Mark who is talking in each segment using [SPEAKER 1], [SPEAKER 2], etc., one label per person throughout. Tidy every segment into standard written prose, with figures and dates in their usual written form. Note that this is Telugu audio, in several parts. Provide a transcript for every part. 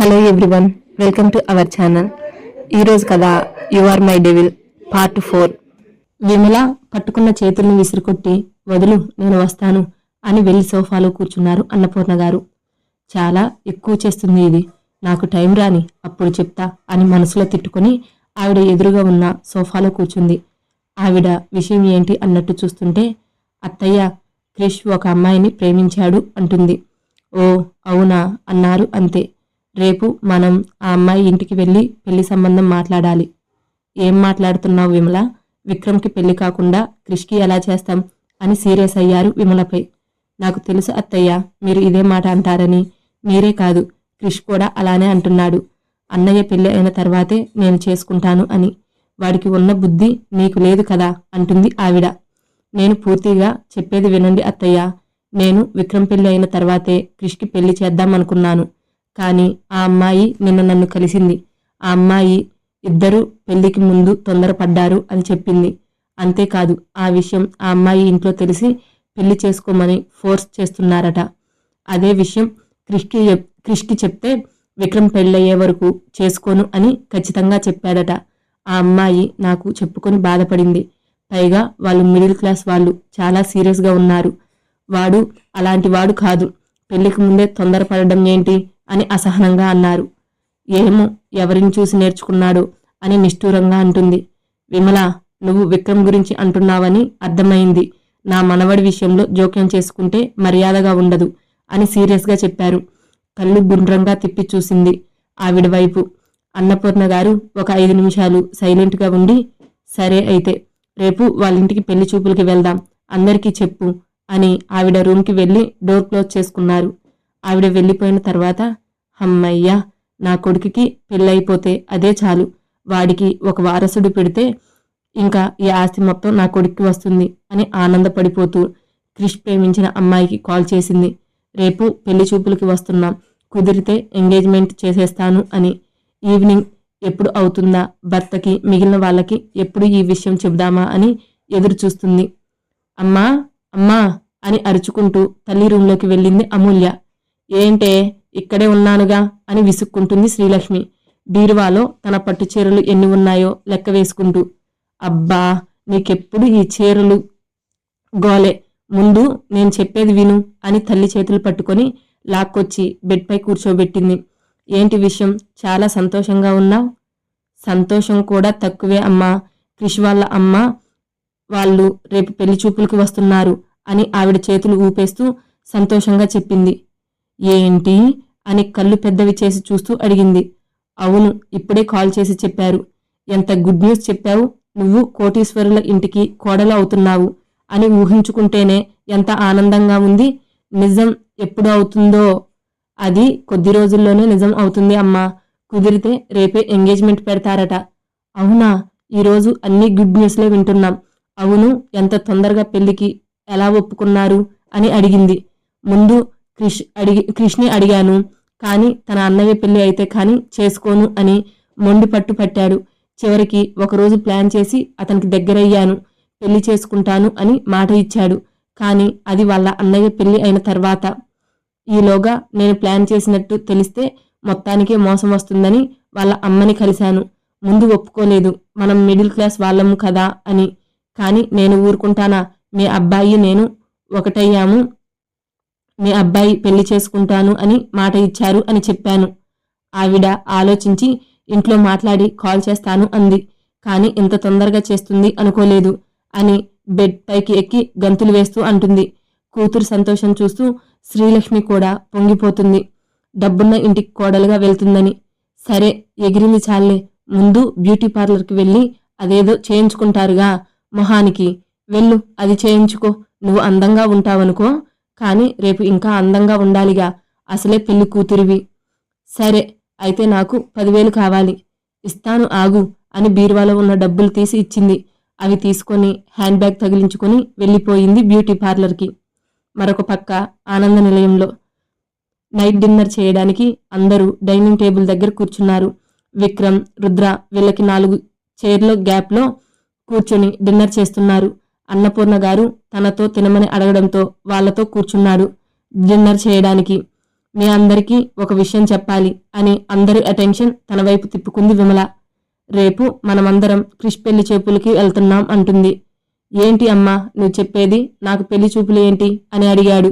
[SPEAKER 1] Hello everyone, welcome to our channel. ఈరోజు కథ you are my devil part 4. Vimala పట్టుకున్న చేతుల్ని విసిరికొట్టి, వదులు, నేను వస్తాను అని వెళ్లి సోఫాలో కూర్చున్నారు అన్నపూర్ణ గారు. చాలా ఎక్కువ చేస్తుంది ఇది, నాకు టైం రాని అప్పుడు చెప్తా అని మనసులో తిట్టుకుని ఆవిడ ఎదురుగా ఉన్న సోఫాలో కూర్చుంది. ఆవిడ విషయం ఏంటి అన్నట్టు చూస్తుంటే, అత్తయ్య, క్రిష్ ఒక అమ్మాయిని ప్రేమించాడు అంటుంది. ఓ అవునా అన్నారు అంతే. రేపు మనం ఆ అమ్మాయి ఇంటికి వెళ్ళి పెళ్లి సంబంధం మాట్లాడాలి. ఏం మాట్లాడుతున్నావు విమల? విక్రమ్కి పెళ్లి కాకుండా క్రిష్కి ఎలా చేస్తాం అని సీరియస్ అయ్యారు విమలపై. నాకు తెలుసు అత్తయ్య, మీరు ఇదే మాట అంటారని. మీరే కాదు, క్రిష్ కూడా అలానే అంటున్నాడు. అన్నయ్య పెళ్లి అయిన తర్వాతే నేను చేసుకుంటాను అని. వాడికి ఉన్న బుద్ధి నీకు లేదు కదా అంటుంది ఆవిడ. నేను పూర్తిగా చెప్పేది వినండి అత్తయ్య. నేను విక్రమ్ పెళ్లి అయిన తర్వాతే క్రిష్కి పెళ్లి చేద్దామనుకున్నాను. కానీ ఆ అమ్మాయి నిన్న నన్ను కలిసింది. ఆ అమ్మాయి ఇద్దరు పెళ్లికి ముందు తొందరపడ్డారు అని చెప్పింది. అంతేకాదు, ఆ విషయం ఆ అమ్మాయి ఇంట్లో తెలిసి పెళ్లి చేసుకోమని ఫోర్స్ చేస్తున్నారట. అదే విషయం క్రిష్కి చెప్తే విక్రమ్ పెళ్ళయ్యే వరకు చేసుకోను అని ఖచ్చితంగా చెప్పాడట. ఆ అమ్మాయి నాకు చెప్పుకొని బాధపడింది. పైగా వాళ్ళు మిడిల్ క్లాస్ వాళ్ళు, చాలా సీరియస్గా ఉన్నారు. వాడు అలాంటి వాడు కాదు. పెళ్లికి ముందే తొందరపడడం ఏంటి అని అసహనంగా అన్నారు. ఏమో, ఎవరిని చూసి నేర్చుకున్నాడో అని నిష్ఠూరంగా అంటుంది. విమల, నువ్వు విక్రమ్ గురించి అంటున్నావని అర్థమైంది. నా మనవడి విషయంలో జోక్యం చేసుకుంటే మర్యాదగా ఉండదు అని సీరియస్గా చెప్పారు. కళ్ళు గుండ్రంగా తిప్పి చూసింది ఆవిడ వైపు. అన్నపూర్ణ గారు ఒక 5 నిమిషాలు సైలెంట్గా ఉండి, సరే అయితే రేపు వాళ్ళింటికి పెళ్లి చూపులకి వెళ్దాం, అందరికీ చెప్పు అని ఆవిడ రూమ్కి వెళ్ళి డోర్ క్లోజ్ చేసుకున్నారు. ఆవిడ వెళ్ళిపోయిన తర్వాత, అమ్మయ్యా, నా కొడుకుకి పెళ్ళైపోతే అదే చాలు. వాడికి ఒక వారసుడు పెడితే ఇంకా ఈ ఆస్తి మొత్తం నా కొడుక్కి వస్తుంది అని ఆనందపడిపోతూ క్రిష్ ప్రేమించిన అమ్మాయికి కాల్ చేసింది. రేపు పెళ్లి చూపులకి వస్తున్నాం, కుదిరితే ఎంగేజ్మెంట్ చేసేస్తాను అని. ఈవినింగ్ ఎప్పుడు అవుతుందా, భర్తకి మిగిలిన వాళ్ళకి ఎప్పుడు ఈ విషయం చెబుదామా అని ఎదురు చూస్తుంది. అమ్మా అమ్మా అని అరుచుకుంటూ తల్లి రూంలోకి వెళ్ళింది అమూల్య. ఏంటే, ఇక్కడే ఉన్నానుగా అని విసుక్కుంటుంది శ్రీలక్ష్మి, బీరువాలో తన పట్టు చీరలు ఎన్ని ఉన్నాయో లెక్క వేసుకుంటూ. అబ్బా, నీకెప్పుడు ఈ చీరలు గోలే, ముందు నేను చెప్పేది విను అని తల్లి చేతులు పట్టుకొని లాక్కొచ్చి బెడ్పై కూర్చోబెట్టింది. ఏంటి విషయం? చాలా సంతోషంగా ఉన్నావు? సంతోషం కూడా తక్కువే అమ్మా. క్రిష్ వాళ్ళ అమ్మ వాళ్ళు రేపు పెళ్లి చూపులకు వస్తున్నారు అని ఆవిడ చేతులు ఊపేస్తూ సంతోషంగా చెప్పింది. ఏంటి అని కళ్ళు పెద్దవి చేసి చూస్తూ అడిగింది. అవును, ఇప్పుడే కాల్ చేసి చెప్పారు. ఎంత గుడ్ న్యూస్ చెప్పావు. నువ్వు కోటీశ్వరుల ఇంటికి కోడలు అవుతున్నావు అని ఊహించుకుంటేనే ఎంత ఆనందంగా ఉంది. నిజం ఎప్పుడు అవుతుందో? అది కొద్ది రోజుల్లోనే నిజం అవుతుంది అమ్మా. కుదిరితే రేపే ఎంగేజ్మెంట్ పెడతారట. అవునా? ఈరోజు అన్ని గుడ్ న్యూస్లే వింటున్నాం. అవును, ఎంత తొందరగా పెళ్లికి ఎలా ఒప్పుకున్నారు అని అడిగింది. ముందు క్రిష్ని అడిగాను, కానీ తన అన్నయ్య పెళ్లి అయితే కానీ చేసుకోను అని మొండి పట్టు పట్టాడు. చివరికి ఒకరోజు ప్లాన్ చేసి అతనికి దగ్గరయ్యాను. పెళ్లి చేసుకుంటాను అని మాట ఇచ్చాడు. కానీ అది వాళ్ళ అన్నయ్య పెళ్లి అయిన తర్వాత. ఈలోగా నేను ప్లాన్ చేసినట్టు తెలిస్తే మొత్తానికే మోసం వస్తుందని వాళ్ళ అమ్మని కలిశాను. ముందు ఒప్పుకోలేదు, మనం మిడిల్ క్లాస్ వాళ్ళము కదా అని. కానీ నేను ఊరుకుంటానా? మీ అబ్బాయి నేను ఒకటయ్యాము. మీ అబ్బాయి పెళ్లి చేసుకుంటాను అని మాట ఇచ్చారు అని చెప్పాను. ఆవిడ ఆలోచించి ఇంట్లో మాట్లాడి కాల్ చేస్తాను అంది. కానీ ఇంత తొందరగా చేస్తుంది అనుకోలేదు అని బెడ్ పైకి ఎక్కి గంతులు వేస్తూ అంటుంది. కూతురు సంతోషం చూస్తూ శ్రీలక్ష్మి కూడా పొంగిపోతుంది. డబ్బున్న ఇంటికి కోడలుగా వెళ్తుందని. సరే, ఎగిరింది చాలే. ముందు బ్యూటీ పార్లర్కి వెళ్ళి అదేదో చేయించుకుంటారుగా మొహానికి, వెళ్ళు, అది చేయించుకో. నువ్వు అందంగా ఉంటావనుకో, కానీ రేపు ఇంకా అందంగా ఉండాలిగా, అసలే పెళ్లి కూతురివి. సరే అయితే నాకు 10,000 కావాలి. ఇస్తాను ఆగు అని బీరువాలో ఉన్న డబ్బులు తీసి ఇచ్చింది. అవి తీసుకొని హ్యాండ్ బ్యాగ్ తగిలించుకొని వెళ్ళిపోయింది బ్యూటీ పార్లర్కి. మరొక పక్క ఆనంద నిలయంలో నైట్ డిన్నర్ చేయడానికి అందరూ డైనింగ్ టేబుల్ దగ్గర కూర్చున్నారు. విక్రమ్, రుద్ర వీళ్ళకి 4 చైర్ల గ్యాప్లో కూర్చొని డిన్నర్ చేస్తున్నారు. అన్నపూర్ణ గారు తనతో తినమని అడగడంతో వాళ్లతో కూర్చున్నాడు డిన్నర్ చేయడానికి. మీ అందరికీ ఒక విషయం చెప్పాలి అని అందరి అటెన్షన్ తన వైపు తిప్పుకుంది విమల. రేపు మనమందరం క్రిష్ పెళ్లి చూపులకి వెళ్తున్నాం అంటుంది. ఏంటి అమ్మా నువ్వు చెప్పేది? నాకు పెళ్లి చూపులు ఏంటి అని అడిగాడు.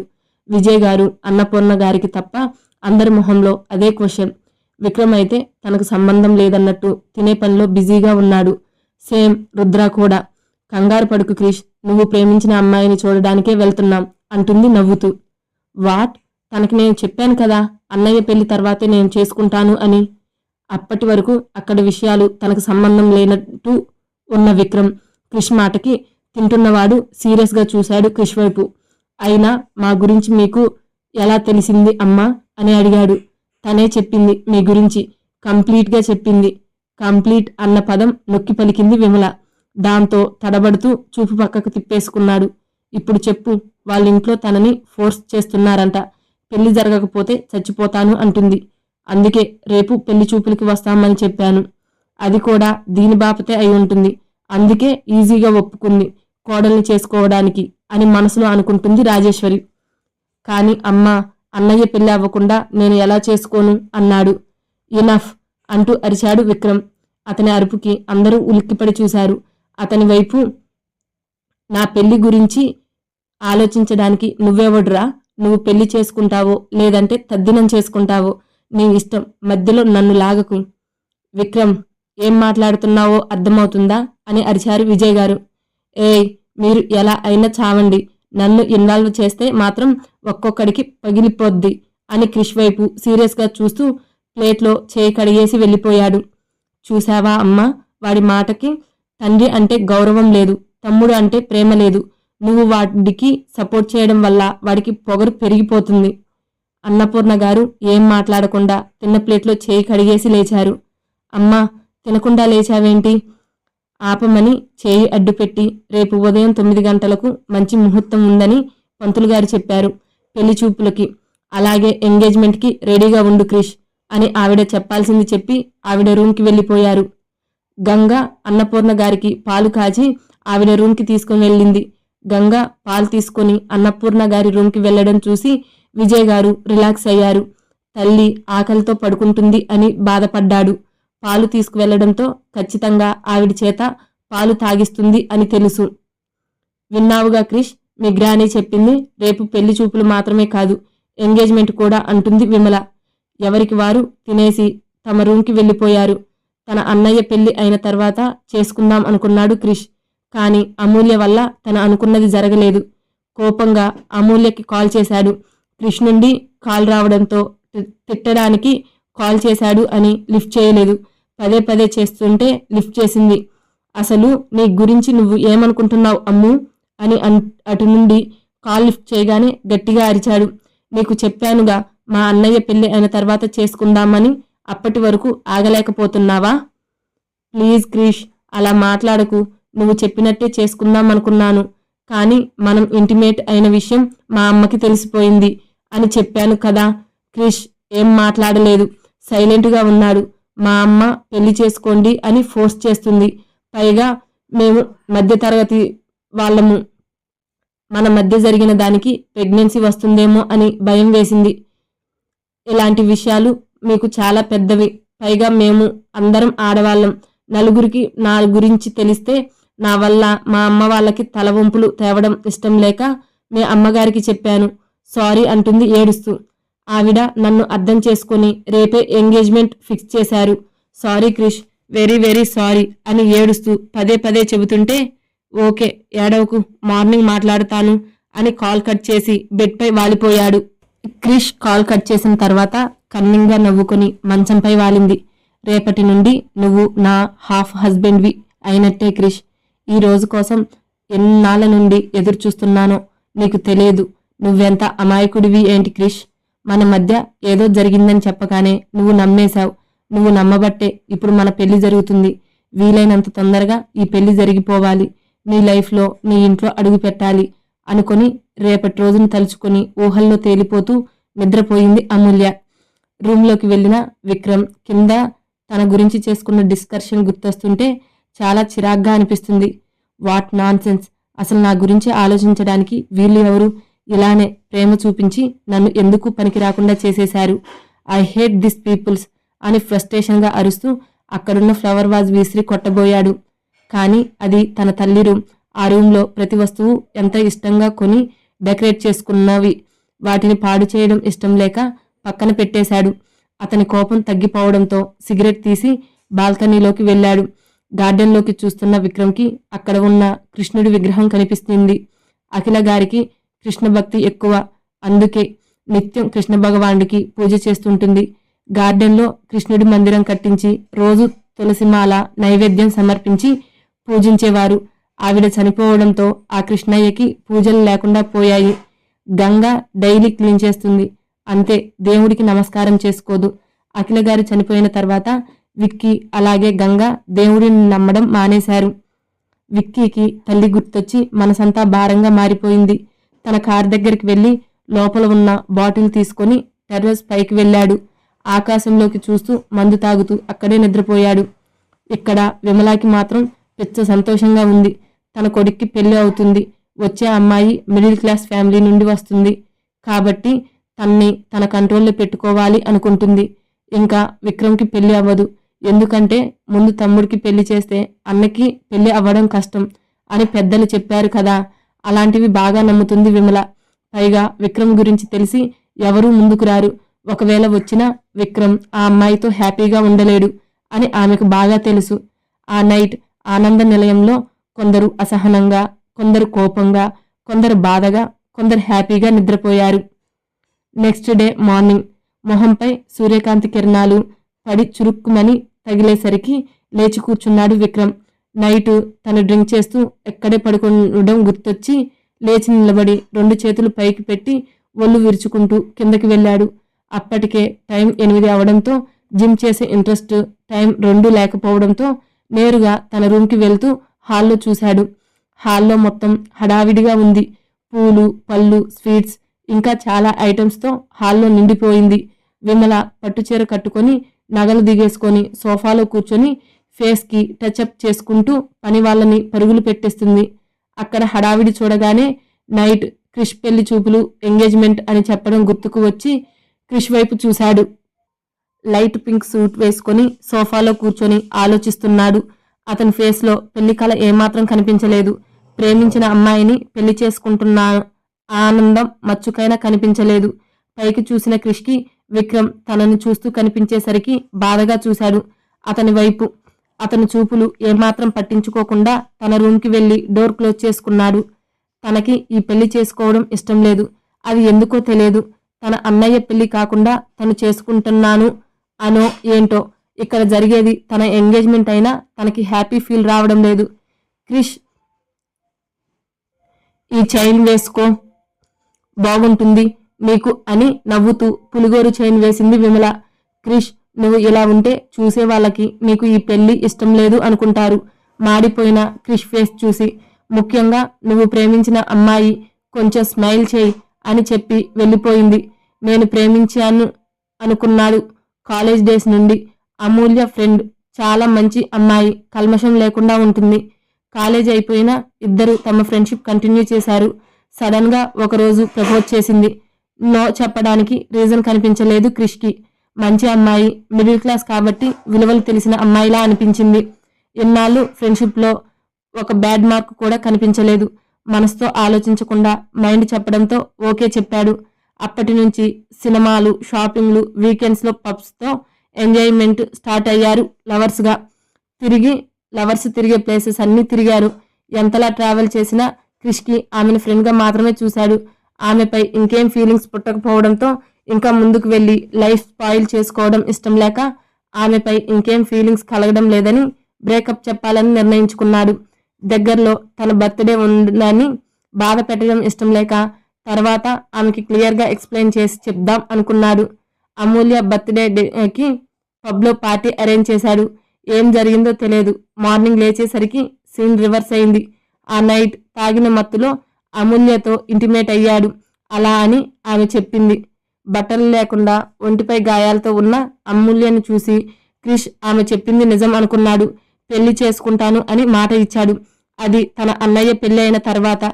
[SPEAKER 1] విజయ్ గారు అన్నపూర్ణ గారికి తప్ప అందరి మొహంలో అదే క్వశ్చన్. విక్రమ్ అయితే తనకు సంబంధం లేదన్నట్టు తినే పనిలో బిజీగా ఉన్నాడు. సేమ్ రుద్ర కూడా. కంగారు పడుకు క్రిష్, నువ్వు ప్రేమించిన అమ్మాయిని చూడడానికే వెళ్తున్నాం అంటుంది నవ్వుతూ. వాట్? తనకి నేను చెప్పాను కదా అన్నయ్య పెళ్లి తర్వాతే నేను చేసుకుంటాను అని. అప్పటి వరకు అక్కడ విషయాలు తనకు సంబంధం లేనట్టు ఉన్న విక్రమ్ క్రిష్ మాటకి తింటున్నవాడు సీరియస్గా చూశాడు క్రిష్ వైపు. అయినా మా గురించి మీకు ఎలా తెలిసింది అమ్మా అని అడిగాడు. తనే చెప్పింది మీ గురించి, కంప్లీట్గా చెప్పింది. కంప్లీట్ అన్న పదం నొక్కి పలికింది విమల. దాంతో తడబడుతూ చూపు పక్కకు తిప్పేసుకున్నాడు. ఇప్పుడు చెప్పు, వాళ్ళింట్లో తనని ఫోర్స్ చేస్తున్నారంట. పెళ్లి జరగకపోతే చచ్చిపోతాను అంటుంది. అందుకే రేపు పెళ్లి చూపులకి వస్తామని చెప్పాను. అది కూడా దీని బాపతే అయి ఉంటుంది. అందుకే ఈజీగా ఒప్పుకుంది కోడల్ని చేసుకోవడానికి అని మనసులో అనుకుంటుంది రాజేశ్వరి. కాని అమ్మా, అన్నయ్య పెళ్లి అవ్వకుండా నేను ఎలా చేసుకోను అన్నాడు. ఇనఫ్ అంటూ అరిచాడు విక్రమ్. అతని అరుపుకి అందరూ ఉలిక్కిపడి చూశారు అతని వైపు. నా పెళ్లి గురించి ఆలోచించడానికి నువ్వెవడురా? నువ్వు పెళ్లి చేసుకుంటావో లేదంటే తద్దినం చేసుకుంటావో నీ ఇష్టం, మధ్యలో నన్ను లాగకు. విక్రమ్, ఏం మాట్లాడుతున్నావో అర్థమవుతుందా అని అరిచారు విజయ్ గారు. ఏయ్, మీరు ఎలా అయినా చావండి, నన్ను ఇన్వాల్వ్ చేస్తే మాత్రం ఒక్కొక్కడికి పగిలిపోద్ది అని క్రిష్ వైపు సీరియస్గా చూస్తూ ప్లేట్లో చేయి కడిగేసి వెళ్ళిపోయాడు. చూశావా అమ్మా, వాడి మాటకి తండ్రి అంటే గౌరవం లేదు, తమ్ముడు అంటే ప్రేమ లేదు. నువ్వు వాడికి సపోర్ట్ చేయడం వల్ల వాడికి పొగరు పెరిగిపోతుంది. అన్నపూర్ణ గారు ఏం మాట్లాడకుండా తిన్న ప్లేట్లో చేయి కడిగేసి లేచారు. అమ్మా, తినకుండా లేచావేంటి? ఆపమని చేయి అడ్డుపెట్టి రేపు ఉదయం 9 గంటలకు మంచి ముహూర్తం ఉందని పంతులు గారు చెప్పారు పెళ్లి చూపులకి. అలాగే ఎంగేజ్మెంట్కి రెడీగా ఉండు క్రిష్ అని ఆవిడ చెప్పాల్సింది చెప్పి ఆవిడ రూమ్కి వెళ్ళిపోయారు. గంగ అన్నపూర్ణ గారికి పాలు కాచి ఆవిడ రూమ్కి తీసుకుని వెళ్ళింది. గంగ పాలు తీసుకొని అన్నపూర్ణ గారి రూమ్కి వెళ్లడం చూసి విజయ్ గారు రిలాక్స్ అయ్యారు. తల్లి ఆకలితో పడుకుంటుంది అని బాధపడ్డాడు. పాలు తీసుకువెళ్లడంతో ఖచ్చితంగా ఆవిడ చేత పాలు తాగిస్తుంది అని తెలుసు. విన్నావుగా క్రిష్, మీ గ్రాని చెప్పింది. రేపు పెళ్లి చూపులు మాత్రమే కాదు, ఎంగేజ్మెంట్ కూడా అంటుంది విమల. ఎవరికి వారు తినేసి తమ రూమ్కి వెళ్ళిపోయారు. తన అన్నయ్య పెళ్లి అయిన తర్వాత చేసుకుందాం అనుకున్నాడు క్రిష్. కానీ అమూల్య వల్ల తన అనుకున్నది జరగలేదు. కోపంగా అమూల్యకి కాల్ చేశాడు. క్రిష్ నుండి కాల్ రావడంతో తిట్టడానికి కాల్ చేశాడు అని లిఫ్ట్ చేయలేదు. పదే పదే చేస్తుంటే లిఫ్ట్ చేసింది. అసలు నీ గురించి నువ్వు ఏమనుకుంటున్నావు అమ్ము అని అటు నుండి కాల్ లిఫ్ట్ చేయగానే గట్టిగా అరిచాడు. నీకు చెప్పానుగా మా అన్నయ్య పెళ్లి అయిన తర్వాత చేసుకుందామని, అప్పటి వరకు ఆగలేకపోతున్నావా? ప్లీజ్ క్రిష్, అలా మాట్లాడకు. నువ్వు చెప్పినట్టే చేసుకుందాం అనుకున్నాను, కానీ మనం ఇంటిమేట్ అయిన విషయం మా అమ్మకి తెలిసిపోయింది అని చెప్పాను కదా. క్రిష్ ఏం మాట్లాడలేదు, సైలెంట్గా ఉన్నాడు. మా అమ్మ పెళ్లి చేసుకోండి అని ఫోర్స్ చేస్తుంది. పైగా మేము మధ్యతరగతి వాళ్ళము. మన మధ్య జరిగిన దానికి ప్రెగ్నెన్సీ వస్తుందేమో అని భయం వేసింది. ఇలాంటి విషయాలు మీకు చాలా పెద్దవి. పైగా మేము అందరం ఆడవాళ్ళం. నలుగురికి నా గురించి తెలిస్తే నా వల్ల మా అమ్మ వాళ్ళకి తలవంపులు తేవడం ఇష్టం లేక మీ అమ్మగారికి చెప్పాను. సారీ అంటుంది ఏడుస్తూ. ఆవిడ నన్ను అర్థం చేసుకుని రేపే ఎంగేజ్మెంట్ ఫిక్స్ చేశారు. Sorry Krish, very very sorry అని ఏడుస్తూ పదే పదే చెబుతుంటే, ఓకే ఏడవకు, మార్నింగ్ మాట్లాడతాను అని కాల్ కట్ చేసి బెడ్పై వాలిపోయాడు. క్రిష్ కాల్ కట్ చేసిన తర్వాత కన్నింగ్గా నవ్వుకొని మంచంపై వాలింది. రేపటి నుండి నువ్వు నా హాఫ్ హస్బెండ్వి అయినట్టే క్రిష్. ఈ రోజు కోసం ఎన్నాళ్ళ నుండి ఎదురు చూస్తున్నానో నీకు తెలియదు. నువ్వెంత అమాయకుడివి ఏంటి క్రిష్. మన మధ్య ఏదో జరిగిందని చెప్పగానే నువ్వు నమ్మేశావు. నువ్వు నమ్మబట్టే ఇప్పుడు మన పెళ్లి జరుగుతుంది. వీలైనంత తొందరగా ఈ పెళ్లి జరిగిపోవాలి. నీ లైఫ్లో నీ ఇంట్లో అడుగు పెట్టాలి అనుకొని రేపటి రోజును తలుచుకొని ఊహల్లో తేలిపోతూ నిద్రపోయింది అమూల్య. రూమ్లోకి వెళ్ళిన విక్రమ్ కింద తన గురించి చేసుకున్న డిస్కషన్ గుర్తొస్తుంటే చాలా చిరాగ్గా అనిపిస్తుంది. వాట్ నాన్ సెన్స్, అసలు నా గురించి ఆలోచించడానికి వీళ్ళు ఎవరు? ఇలానే ప్రేమ చూపించి నన్ను ఎందుకు పనికి రాకుండా చేసేశారు. ఐ హేట్ దిస్ పీపుల్స్ అని ఫ్రస్ట్రేషన్గా అరుస్తూ అక్కడున్న ఫ్లవర్ వాజ్ విసిరి కొట్టబోయాడు. కానీ అది తన తల్లి రూమ్. ఆ రూమ్లో ప్రతి వస్తువు ఎంత ఇష్టంగా కొని డెకరేట్ చేసుకున్నవి. వాటిని పాడు చేయడం ఇష్టం లేక పక్కన పెట్టేశాడు. అతని కోపం తగ్గిపోవడంతో సిగరెట్ తీసి బాల్కనీలోకి వెళ్ళాడు. గార్డెన్లోకి చూస్తున్న విక్రమ్కి అక్కడ ఉన్న కృష్ణుడి విగ్రహం కనిపిస్తుంది. అఖిల గారికి కృష్ణ భక్తి ఎక్కువ. అందుకే నిత్యం కృష్ణ భగవానుడికి పూజ చేస్తుంటుంది. గార్డెన్లో కృష్ణుడి మందిరం కట్టించి రోజు తులసిమాల నైవేద్యం సమర్పించి పూజించేవారు. ఆవిడ చనిపోవడంతో ఆ కృష్ణయ్యకి పూజలు లేకుండా పోయాయి. గంగ డైలీ క్లీన్ చేస్తుంది, అంతే. దేవుడికి నమస్కారం చేసుకోదు. అఖిల గారు చనిపోయిన తర్వాత విక్కీ అలాగే గంగ దేవుడిని నమ్మడం మానేశారు. విక్కీకి తల్లి గుర్తొచ్చి మనసంతా భారంగా మారిపోయింది. తన కార్ దగ్గరికి వెళ్ళి లోపల ఉన్న బాటిల్ తీసుకొని టెర్రస్ పైకి వెళ్ళాడు. ఆకాశంలోకి చూస్తూ మందు తాగుతూ అక్కడే నిద్రపోయాడు. ఇక్కడ విమలాకి మాత్రం పిచ్చ సంతోషంగా ఉంది. తన కొడుక్కి పెళ్లి అవుతుంది. వచ్చే అమ్మాయి మిడిల్ క్లాస్ ఫ్యామిలీ నుండి వస్తుంది కాబట్టి తన్ని తన కంట్రోల్లో పెట్టుకోవాలి అనుకుంటుంది. ఇంకా విక్రమ్కి పెళ్లి అవ్వదు. ఎందుకంటే ముందు తమ్ముడికి పెళ్లి చేస్తే అన్నకి పెళ్లి అవ్వడం కష్టం అని పెద్దలు చెప్పారు కదా. అలాంటివి బాగా నమ్ముతుంది విమల. పైగా విక్రమ్ గురించి తెలిసి ఎవరూ ముందుకు రారు. ఒకవేళ వచ్చినా విక్రమ్ ఆ అమ్మాయితో హ్యాపీగా ఉండలేడు అని ఆమెకు బాగా తెలుసు. ఆ నైట్ ఆనంద నిలయంలో కొందరు అసహనంగా, కొందరు కోపంగా, కొందరు బాధగా, కొందరు హ్యాపీగా నిద్రపోయారు. నెక్స్ట్ డే మార్నింగ్ మొహంపై సూర్యకాంతి కిరణాలు పడి చురుక్కుమని తగిలేసరికి లేచి కూర్చున్నాడు విక్రమ్. నైటు తను డ్రింక్ చేస్తూ ఎక్కడే పడుకోవడం గుర్తొచ్చి లేచి నిలబడి 2 చేతులు పైకి పెట్టి ఒళ్ళు విరుచుకుంటూ కిందకి వెళ్ళాడు. అప్పటికే టైం 8 అవడంతో జిమ్ చేసే ఇంట్రెస్ట్ టైం 2 లేకపోవడంతో నేరుగా తన రూమ్కి వెళ్తూ హాల్లో చూశాడు. హాల్లో మొత్తం హడావిడిగా ఉంది. పూలు, పళ్ళు, స్వీట్స్ ఇంకా చాలా ఐటమ్స్తో హాల్లో నిండిపోయింది. విమల పట్టుచీర కట్టుకొని నగలు దిగేసుకొని సోఫాలో కూర్చొని ఫేస్కి టచ్అప్ చేసుకుంటూ పని వాళ్ళని పరుగులు పెట్టేస్తుంది. అక్కడ హడావిడి చూడగానే నైట్ క్రిష్ పెళ్లి చూపులు, ఎంగేజ్మెంట్ అని చెప్పడం గుర్తుకు వచ్చి క్రిష్ వైపు చూశాడు. లైట్ పింక్ సూట్ వేసుకొని సోఫాలో కూర్చొని ఆలోచిస్తున్నాడు. అతని ఫేస్లో పెళ్లి కళ ఏమాత్రం కనిపించలేదు. ప్రేమించిన అమ్మాయిని పెళ్లి చేసుకుంటున్న ఆనందం మచ్చుకైనా కనిపించలేదు. పైకి చూసిన క్రిష్కి విక్రమ్ తనని చూస్తూ కనిపించేసరికి బాధగా చూశాడు అతని వైపు. అతని చూపులు ఏమాత్రం పట్టించుకోకుండా తన రూమ్కి వెళ్ళి డోర్ క్లోజ్ చేసుకున్నాడు. తనకి ఈ పెళ్లి చేసుకోవడం ఇష్టం లేదు. అది ఎందుకో తెలియదు. తన అన్నయ్య పెళ్లి కాకుండా తను చేసుకుంటున్నాను అనో ఏంటో ఇక్కడ జరిగేది తన ఎంగేజ్మెంట్ అయినా తనకి హ్యాపీ ఫీల్ రావడం లేదు. క్రిష్, ఈ చైన్ వేసుకో, బాగుంటుంది నీకు అని నవ్వుతూ పులిగోరు చైన్ వేసింది విమల. క్రిష్, నువ్వు ఇలా ఉంటే చూసే వాళ్ళకి నీకు ఈ పెళ్లి ఇష్టం లేదు అనుకుంటారు. మాడిపోయిన క్రిష్ ఫేస్ చూసి, ముఖ్యంగా నువ్వు ప్రేమించిన అమ్మాయి కొంచెం స్మైల్ చేయి అని చెప్పి వెళ్ళిపోయింది. నేను ప్రేమించాను అనుకున్నాడు కాలేజ్ డేస్ నుండి. అమూల్య ఫ్రెండ్, చాలా మంచి అమ్మాయి, కల్మషం లేకుండా ఉంటుంది. కాలేజ్ అయిపోయినా ఇద్దరు తమ ఫ్రెండ్షిప్ కంటిన్యూ చేశారు. సడన్ గా ఒకరోజు ప్రపోజ్ చేసింది. నో చెప్పడానికి రీజన్ కనిపించలేదు క్రిష్కి. మంచి అమ్మాయి, మిడిల్ క్లాస్ కాబట్టి విలువలు తెలిసిన అమ్మాయిలా అనిపించింది. ఇన్నాళ్ళు ఫ్రెండ్షిప్లో ఒక బ్యాడ్ మార్క్ కూడా కనిపించలేదు. మనసుతో ఆలోచించకుండా మైండ్ చెప్పడంతో ఓకే చెప్పాడు. అప్పటి నుంచి సినిమాలు, షాపింగ్లు, వీకెండ్స్లో పబ్స్తో ఎంజాయ్మెంట్ స్టార్ట్ అయ్యారు లవర్స్గా. లవర్స్ తిరిగే ప్లేసెస్ అన్నీ తిరిగారు. ఎంతలా ట్రావెల్ చేసినా క్రిష్కి ఆమెను ఫ్రెండ్గా మాత్రమే చూశాడు. ఆమెపై ఇంకేం ఫీలింగ్స్ పుట్టకపోవడంతో ఇంకా ముందుకు వెళ్ళి లైఫ్ స్పాయిల్ చేసుకోవడం ఇష్టం లేక ఆమెపై ఇంకేం ఫీలింగ్స్ కలగడం లేదని బ్రేకప్ చెప్పాలని నిర్ణయించుకున్నాడు. దగ్గరలో తన బర్త్డే ఉందని బాధ పెట్టడం ఇష్టం లేక తర్వాత ఆమెకి క్లియర్గా ఎక్స్ప్లెయిన్ చేసి చెప్దాం అనుకున్నాడు. అమూల్య బర్త్డేకి పబ్లో పార్టీ అరేంజ్ చేశాడు. ఏం జరిగిందో తెలియదు. మార్నింగ్ లేచేసరికి సీన్ రివర్స్ అయింది. ఆ నైట్ తాగిన మత్తులో అమూల్యతో ఇంటిమేట్ అయ్యాడు. అలా అని ఆమె చెప్పింది. బట్టలు లేకుండా ఒంటిపై గాయాలతో ఉన్న అమూల్యను చూసి క్రిష్ ఆమె చెప్పింది నిజం అనుకున్నాడు. పెళ్లి చేసుకుంటాను అని మాట ఇచ్చాడు. అది తన అన్నయ్య పెళ్లి అయిన తర్వాత.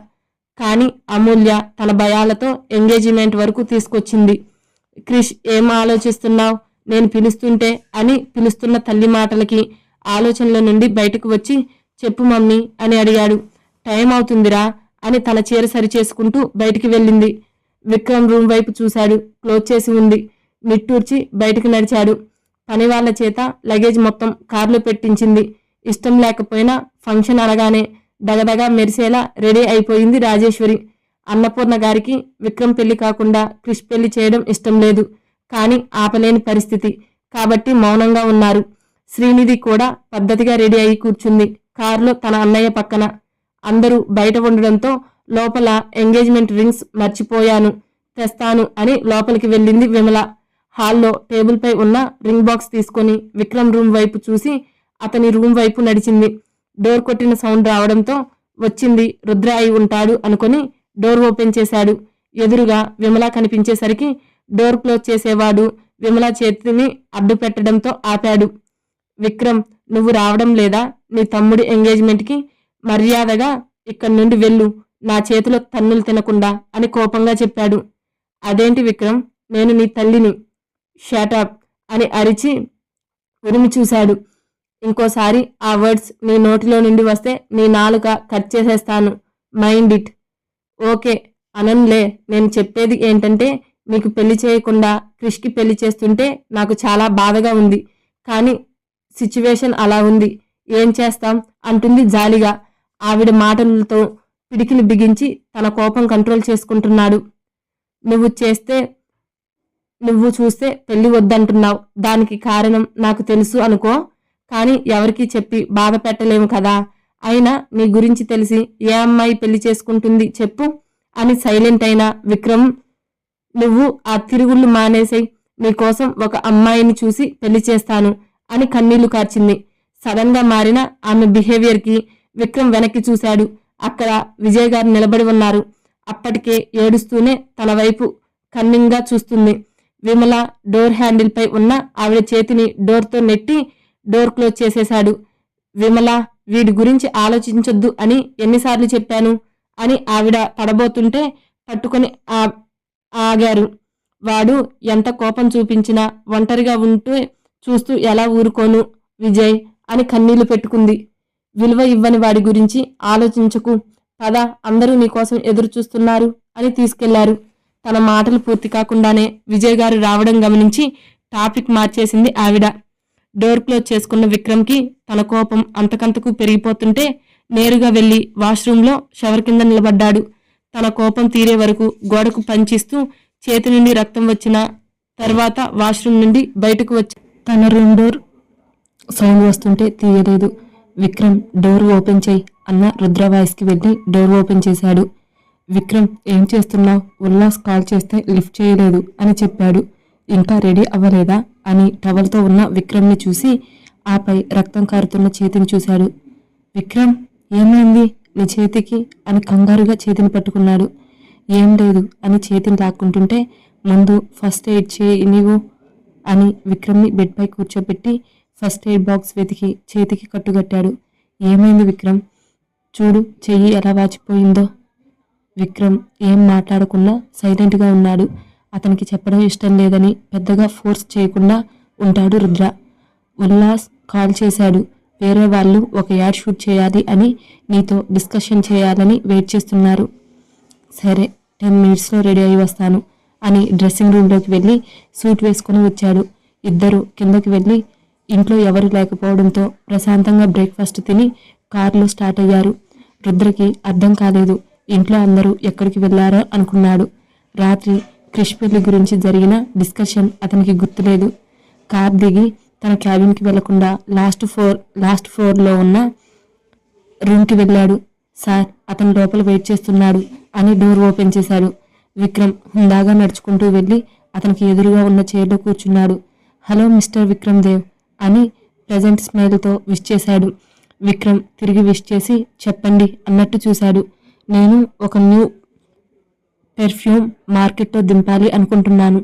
[SPEAKER 1] కానీ అమూల్య తన భయాలతో ఎంగేజ్మెంట్ వరకు తీసుకొచ్చింది. క్రిష్, ఏం ఆలోచిస్తున్నావు? నేను పిలుస్తుంటే అని పిలుస్తున్న తల్లి మాటలకి ఆలోచనల నుండి బయటకు వచ్చి, చెప్పు మమ్మీ అని అడిగాడు. టైం అవుతుందిరా అని తన చీర సరిచేసుకుంటూ బయటికి వెళ్ళింది. విక్రమ్ రూమ్ వైపు చూశాడు. క్లోజ్ చేసి ఉంది. నిట్టూర్చి బయటికి నడిచాడు. పని వాళ్ళ చేత లగేజ్ మొత్తం కారులో పెట్టించింది. ఇష్టం లేకపోయినా ఫంక్షన్ అనగానే దగదగా మెరిసేలా రెడీ అయిపోయింది రాజేశ్వరి. అన్నపూర్ణ గారికి విక్రమ్ పెళ్లి కాకుండా క్రిష్ పెళ్లి చేయడం ఇష్టం లేదు. కానీ ఆపలేని పరిస్థితి కాబట్టి మౌనంగా ఉన్నారు. శ్రీనిధి కూడా పద్ధతిగా రెడీ అయి కూర్చుంది కారులో తన అన్నయ్య పక్కన. అందరూ బయట ఉండడంతో లోపల ఎంగేజ్మెంట్ రింగ్స్ మర్చిపోయాను, తెస్తాను అని లోపలికి వెళ్ళింది విమల. హాల్లో టేబుల్ పై ఉన్న రింగ్ బాక్స్ తీసుకొని విక్రమ్ రూమ్ వైపు చూసి అతని రూమ్ వైపు నడిచింది. డోర్ కొట్టిన సౌండ్ రావడంతో వచ్చింది రుద్ర అయి ఉంటాడు అనుకుని డోర్ ఓపెన్ చేశాడు. ఎదురుగా విమల కనిపించేసరికి డోర్ క్లోజ్ చేసేవాడు విమల చేతిని అడ్డు పెట్టడంతో ఆపాడు. విక్రమ్, నువ్వు రావడం లేదా నీ తమ్ముడి ఎంగేజ్మెంట్కి? మర్యాదగా ఇక్కడి నుండి వెళ్ళు, నా చేతిలో తన్నులు తినకుండా అని కోపంగా చెప్పాడు. అదేంటి విక్రమ్, నేను నీ తల్లిని. షాటప్ అని అరిచి ఉరిమి చూశాడు. ఇంకోసారి ఆ వర్డ్స్ నీ నోటిలో నుండి వస్తే నీ నాలుక కట్ చేసేస్తాను. Mind it. ఓకే అనంలే. నేను చెప్పేది ఏంటంటే నీకు పెళ్లి చేయకుండా క్రిష్కి పెళ్లి చేస్తుంటే నాకు చాలా బాధగా ఉంది. కానీ సిచ్యువేషన్ అలా ఉంది. ఏం చేస్తాం అంటుంది జాలిగా. ఆవిడ మాటలతో పిడికిలు బిగించి తన కోపం కంట్రోల్ చేసుకుంటున్నాడు. నువ్వు చూస్తే పెళ్లి వద్దంటున్నావు. దానికి కారణం నాకు తెలుసు అనుకో. కానీ ఎవరికీ చెప్పి బాధ పెట్టలేము కదా. అయినా నీ గురించి తెలిసి ఏ అమ్మాయి పెళ్లి చేసుకుంటుంది చెప్పు అని సైలెంట్ అయిన విక్రమ్, నువ్వు ఆ తిరుగుళ్ళు మానేసేయ్. నీకోసం ఒక అమ్మాయిని చూసి పెళ్లి చేస్తాను అని కన్నీళ్లు కార్చింది. సడన్ గా మారిన ఆమె బిహేవియర్కి విక్రమ్ వెనక్కి చూశాడు. అక్కడ విజయ్ గారు నిలబడి ఉన్నారు. అప్పటికే ఏడుస్తూనే తన వైపు కన్నింగ్గా చూస్తుంది. విమల డోర్ హ్యాండిల్ పై ఉన్న ఆవిడ చేతిని డోర్తో నెట్టి డోర్ క్లోజ్ చేసేశాడు. విమల, వీడి గురించి ఆలోచించొద్దు అని ఎన్నిసార్లు చెప్పాను అని ఆవిడ పడబోతుంటే పట్టుకొని ఆగారు. వాడు ఎంత కోపం చూపించినా ఒంటరిగా ఉంటూ చూస్తూ ఎలా ఊరుకోను విజయ్ అని కన్నీళ్లు పెట్టుకుంది. విలువ ఇవ్వని వాడి గురించి ఆలోచించకు, పద, అందరూ నీకోసం ఎదురు చూస్తున్నారు అని తీసుకెళ్లారు. తన మాటలు పూర్తి కాకుండానే విజయ్ గారు రావడం గమనించి టాపిక్ మార్చేసింది ఆవిడ. డోర్ క్లోజ్ చేసుకున్న విక్రమ్కి తన కోపం అంతకంతకు పెరిగిపోతుంటే నేరుగా వెళ్లి వాష్రూంలో షవర్ కింద నిలబడ్డాడు. తన కోపం తీరే వరకు గోడకు పంచిస్తూ చేతి నుండి రక్తం వచ్చిన తర్వాత వాష్రూమ్ నుండి బయటకు వచ్చి తన రూమ్ డోర్ సౌండ్ వస్తుంటే తీయలేదు. విక్రమ్, డోర్ ఓపెన్ చేయి అన్న రుద్ర వాయిస్కి వెళ్ళి డోర్ ఓపెన్ చేశాడు. విక్రమ్, ఏం చేస్తున్నావు? ఉల్లాస్ కాల్ చేస్తే లిఫ్ట్ చేయలేదు అని చెప్పాడు. ఇంకా రెడీ అవ్వలేదా అని టవల్తో ఉన్న విక్రమ్ని చూసి ఆపై రక్తం కారుతున్న చేతిని చూశాడు. విక్రమ్, ఏమైంది నీ చేతికి అని కంగారుగా చేతిని పట్టుకున్నాడు. ఏం లేదు అని చేతిని లాక్కుంటుంటే ముందు ఫస్ట్ ఎయిడ్ చేయి నీవు అని విక్రమ్ని బెడ్పై కూర్చోబెట్టి ఫస్ట్ ఎయిడ్ బాక్స్ వెతికి చేతికి కట్టుగట్టాడు. ఏమైంది విక్రమ్? చూడు చెయ్యి ఎలా వాచిపోయిందో. విక్రమ్ ఏం మాట్లాడకుండా సైలెంట్గా ఉన్నాడు. అతనికి చెప్పడం ఇష్టం లేదని పెద్దగా ఫోర్స్ చేయకుండా ఉంటాడు రుద్ర. ఉల్లాస్ కాల్ చేశాడు. వేరే వాళ్ళు ఒక యాడ్ షూట్ చేయాలి అని నీతో డిస్కషన్ చేయాలని వెయిట్ చేస్తున్నారు. సరే, 10 minutesలో రెడీ అయి వస్తాను అని డ్రెస్సింగ్ రూమ్లోకి వెళ్ళి సూట్ వేసుకొని వచ్చాడు. ఇద్దరు కిందకి వెళ్ళి ఇంట్లో ఎవరు లేకపోవడంతో ప్రశాంతంగా బ్రేక్ఫాస్ట్ తిని కారులో స్టార్ట్ అయ్యారు. రుద్రకి అర్థం కాలేదు. ఇంట్లో అందరూ ఎక్కడికి వెళ్లారో అనుకున్నాడు. రాత్రి క్రిష్ పెళ్లి గురించి జరిగిన డిస్కషన్ అతనికి గుర్తులేదు. కార్ దిగి తన క్యాబిన్కి వెళ్లకుండా లాస్ట్ ఫ్లోర్లో ఉన్న రూమ్కి వెళ్ళాడు. సార్, అతను లోపల వెయిట్ చేస్తున్నాడు అని డోర్ ఓపెన్ చేశాడు. విక్రమ్ హుందాగా నడుచుకుంటూ వెళ్ళి అతనికి ఎదురుగా ఉన్న చైర్లో కూర్చున్నాడు. హలో మిస్టర్ విక్రమ్ దేవ్ అని ప్రెజెంట్ స్మైల్తో విష్ చేశాడు. విక్రమ్ తిరిగి విష్ చేసి చెప్పండి అన్నట్టు చూశాడు. నేను ఒక న్యూ పెర్ఫ్యూమ్ మార్కెట్లో దింపాలి అనుకుంటున్నాను.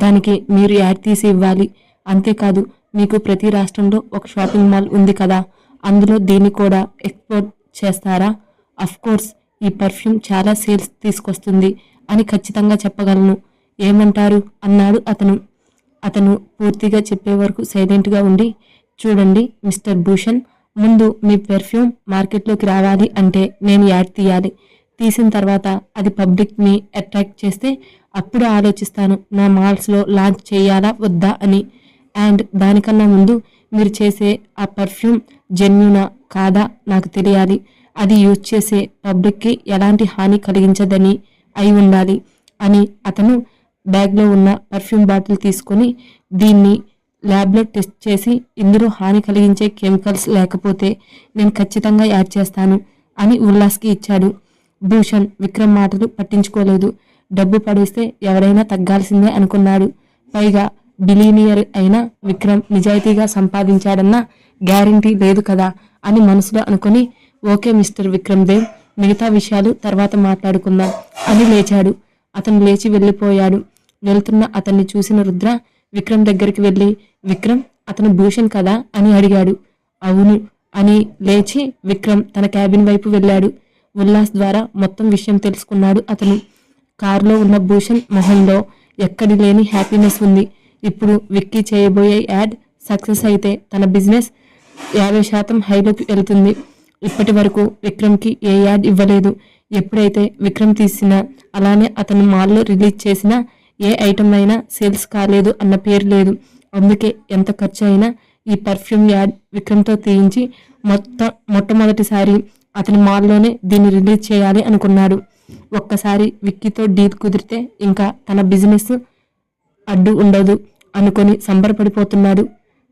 [SPEAKER 1] దానికి మీరు యాడ్ తీసి ఇవ్వాలి. అంతేకాదు, మీకు ప్రతి రాష్ట్రంలో ఒక షాపింగ్ మాల్ ఉంది కదా, అందులో దీన్ని కూడా ఎక్స్పోర్ట్ చేస్తారా? అఫ్ కోర్స్, ఈ పర్ఫ్యూమ్ చాలా సేల్స్ తీసుకొస్తుంది అని ఖచ్చితంగా చెప్పగలను. ఏమంటారు అన్నాడు అతను పూర్తిగా చెప్పే వరకు సైలెంట్గా ఉండి, చూడండి మిస్టర్ భూషణ్, ముందు మీ పెర్ఫ్యూమ్ మార్కెట్లోకి రావాలి అంటే నేను యాడ్ తీయాలి. తీసిన తర్వాత అది పబ్లిక్ని అట్రాక్ట్ చేస్తే అప్పుడు ఆలోచిస్తాను నా మాల్స్లో లాంచ్ చేయాలా వద్దా అని. అండ్ దానికన్నా ముందు మీరు చేసే ఆ పర్ఫ్యూమ్ జెన్యూనా కాదా నాకు తెలియాలి. అది యూజ్ చేసే పబ్లిక్కి ఎలాంటి హాని కలిగించదని అయి ఉండాలి అని. అతను బ్యాగ్లో ఉన్న పర్ఫ్యూమ్ బాటిల్ తీసుకొని, దీన్ని ల్యాబ్లో టెస్ట్ చేసి ఇందులో హాని కలిగించే కెమికల్స్ లేకపోతే నేను ఖచ్చితంగా యాడ్ చేస్తాను అని ఉల్లాస్కి ఇచ్చాడు. భూషణ్ విక్రమ్ మాటలు పట్టించుకోలేదు. డబ్బు పడేస్తే ఎవరైనా తగ్గాల్సిందే అనుకున్నాడు. పైగా బిలీనియర్ అయిన విక్రమ్ నిజాయితీగా సంపాదించాడన్న గ్యారంటీ లేదు కదా అని మనసులో అనుకుని, ఓకే మిస్టర్ విక్రమ్ దేవ్, మిగతా విషయాలు తర్వాత మాట్లాడుకుందాం అని లేచాడు. అతను లేచి వెళ్ళిపోయాడు. వెళ్తున్న అతన్ని చూసిన రుద్ర విక్రమ్ దగ్గరికి వెళ్ళి, విక్రమ్, అతను భూషణ్ కదా అని అడిగాడు. అవును అని లేచి విక్రమ్ తన క్యాబిన్ వైపు వెళ్ళాడు. ఉల్లాస్ ద్వారా మొత్తం విషయం తెలుసుకున్నాడు అతను. కారులో ఉన్న భూషణ్ మొహంలో ఎక్కడి లేని హ్యాపీనెస్ ఉంది. ఇప్పుడు విక్కీ చేయబోయే యాడ్ సక్సెస్ అయితే తన బిజినెస్ 50% హైలోకి వెళ్తుంది. ఇప్పటి వరకు విక్రమ్కి ఏ యాడ్ ఇవ్వలేదు. ఎప్పుడైతే విక్రమ్ తీసినా అలానే అతను మాల్లో రిలీజ్ చేసినా ఏ ఐటమ్ అయినా సేల్స్ కాలేదు అన్న పేరు లేదు. అందుకే ఎంత ఖర్చు అయినా ఈ పర్ఫ్యూమ్ యాడ్ విక్రమ్తో తీయించి మొట్టమొదటిసారి అతని మాల్లోనే దీన్ని రిలీజ్ చేయాలి అనుకున్నాడు. ఒక్కసారి విక్కీతో డీల్ కుదిరితే ఇంకా తన బిజినెస్ అడ్డు ఉండదు అనుకొని సంబరపడిపోతున్నాడు.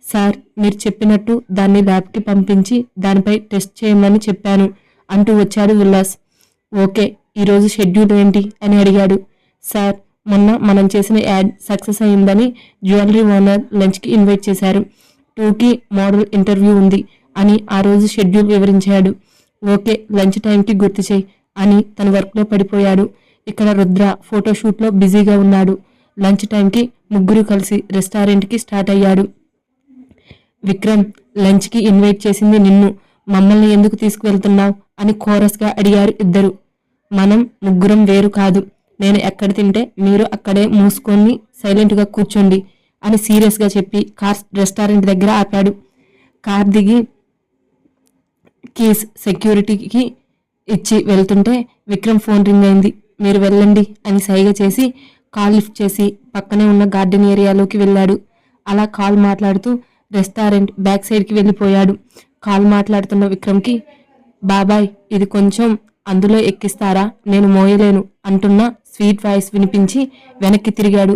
[SPEAKER 1] సార్, మీరు చెప్పినట్టు దాన్ని ల్యాబ్కి పంపించి దానిపై టెస్ట్ చేయమని చెప్పాను అంటూ వచ్చాడు ఉల్లాస్. ఓకే, ఈరోజు షెడ్యూల్ ఏంటి అని అడిగాడు. సార్, మొన్న మనం చేసిన యాడ్ సక్సెస్ అయిందని జ్యువెలరీ ఓనర్ లంచ్కి ఇన్వైట్ చేశారు. 2కి మోడల్ ఇంటర్వ్యూ ఉంది అని ఆ రోజు షెడ్యూల్ వివరించాడు. ఓకే, లంచ్ టైంకి గుర్తు చేయి అని తన వర్క్లో పడిపోయాడు. ఇక్కడ రుద్ర ఫోటోషూట్లో బిజీగా ఉన్నాడు. లంచ్ టైంకి ముగ్గురు కలిసి రెస్టారెంట్కి స్టార్ట్ అయ్యాడు. విక్రమ్, లంచ్కి ఇన్వైట్ చేసింది నిన్ను, మమ్మల్ని ఎందుకు తీసుకువెళ్తున్నావు అని కోరస్గా అడిగారు ఇద్దరు. మనం ముగ్గురం వేరు కాదు. నేను ఎక్కడ తింటే మీరు అక్కడే మూసుకొని సైలెంట్గా కూర్చోండి అని సీరియస్గా చెప్పి కార్ రెస్టారెంట్ దగ్గర ఆపాడు. కార్ దిగి కీస్ సెక్యూరిటీకి ఇచ్చి వెళ్తుంటే విక్రమ్ ఫోన్ రింగ్ అయింది. మీరు వెళ్ళండి అని సైగ చేసి కాల్ లిఫ్ట్ చేసి పక్కనే ఉన్న గార్డెన్ ఏరియాలోకి వెళ్ళాడు. అలా కాల్ మాట్లాడుతూ రెస్టారెంట్ బ్యాక్ సైడ్కి వెళ్ళిపోయాడు. కాల్ మాట్లాడుతున్న విక్రమ్కి, బాబాయ్ ఇది కొంచెం అందులో ఎక్కిస్తారా, నేను మోయలేను అంటున్న స్వీట్ వాయిస్ వినిపించి వెనక్కి తిరిగాడు.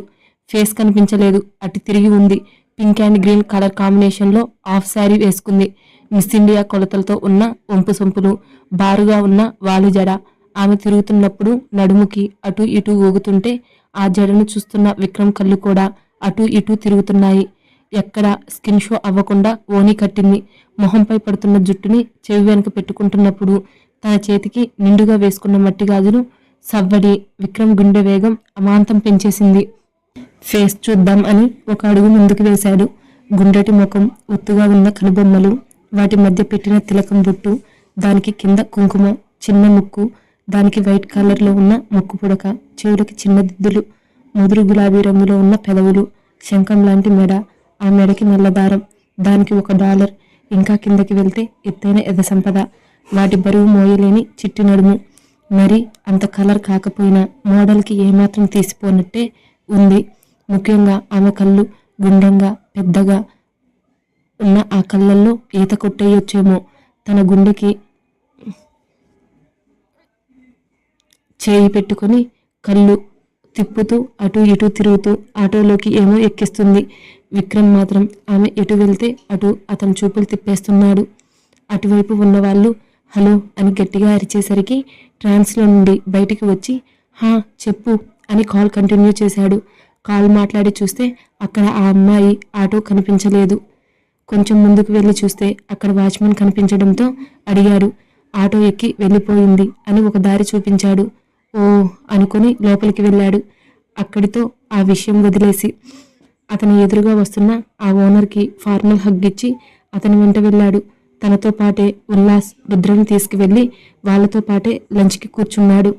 [SPEAKER 1] ఫేస్ కనిపించలేదు. అటు తిరిగి ఉంది. పింక్ అండ్ గ్రీన్ కలర్ కాంబినేషన్లో హాఫ్ శారీ వేసుకుంది. మిస్ ఇండియా కొలతలతో ఉన్న వంపు సొంపులు, బారుగా ఉన్న వాలు జడ. ఆమె తిరుగుతున్నప్పుడు నడుముకి అటు ఇటు ఊగుతుంటే ఆ జడను చూస్తున్న విక్రమ్ కళ్ళు కూడా అటు ఇటు తిరుగుతున్నాయి. ఎక్కడ స్కిన్ షో అవ్వకుండా ఓని కట్టింది. మొహంపై పడుతున్న జుట్టుని చెవి వెనుక పెట్టుకుంటున్నప్పుడు తన చేతికి నిండుగా వేసుకున్న మట్టి గాజులు సవ్వడి విక్రమ్ గుండె వేగం అమాంతం పెంచేసింది. ఫేస్ చూద్దాం అని ఒక అడుగు ముందుకు వేశాడు. గుండ్రటి ముఖం, ఒత్తుగా ఉన్న కనుబొమ్మలు, వాటి మధ్య పెట్టిన తిలకం బొట్టు, దానికి కింద కుంకుమ, చిన్న ముక్కు, దానికి వైట్ కలర్లో ఉన్న ముక్కు పుడక, చెవులకి చిన్న దిద్దులు, ముదురు గులాబీ రంగులో ఉన్న పెదవులు, శంఖం లాంటి మెడ, ఆ మెడకి నల్లదారం, దానికి $1, ఇంకా కిందకి వెళ్తే ఎత్తైన ఎద సంపద, వాటి బరువు మోయలేని చిట్టి నడుము. మరి అంత కలర్ కాకపోయినా మోడల్కి ఏమాత్రం తీసిపోనట్టే ఉంది. ముఖ్యంగా ఆమె కళ్ళు గుండ్రంగా పెద్దగా ఉన్న ఆ కళ్ళల్లో ఈత కొట్టేయొచ్చేమో. తన గుండెకి చేయి పెట్టుకొని కళ్ళు తిప్పుతూ అటు ఇటు తిరుగుతూ ఆటోలోకి ఏమో ఎక్కిస్తుంది. విక్రమ్ మాత్రం ఆమె ఎటు వెళ్తే అటు అతని చూపులు తిప్పేస్తున్నాడు. అటువైపు ఉన్నవాళ్ళు హలో అని గట్టిగా అరిచేసరికి ట్రాన్స్లో నుండి బయటికి వచ్చి, హా చెప్పు అని కాల్ కంటిన్యూ చేశాడు. కాల్ మాట్లాడి చూస్తే అక్కడ ఆ అమ్మాయి ఆటో కనిపించలేదు. కొంచెం ముందుకు వెళ్ళి చూస్తే అక్కడ వాచ్మెన్ కనిపించడంతో అడిగాడు. ఆటో ఎక్కి వెళ్ళిపోయింది అని ఒక దారి చూపించాడు. ఓ అనుకుని లోపలికి వెళ్ళాడు. అక్కడితో ఆ విషయం వదిలేసి అతని ఎదురుగా వస్తున్న ఆ ఓనర్కి ఫార్మల్ హగ్ ఇచ్చి అతని వెంట వెళ్ళాడు. తనతో పాటే ఉల్లాస్ రుద్రని తీసుకువెళ్ళి వాళ్ళతో పాటే లంచ్కి కూర్చున్నాడు.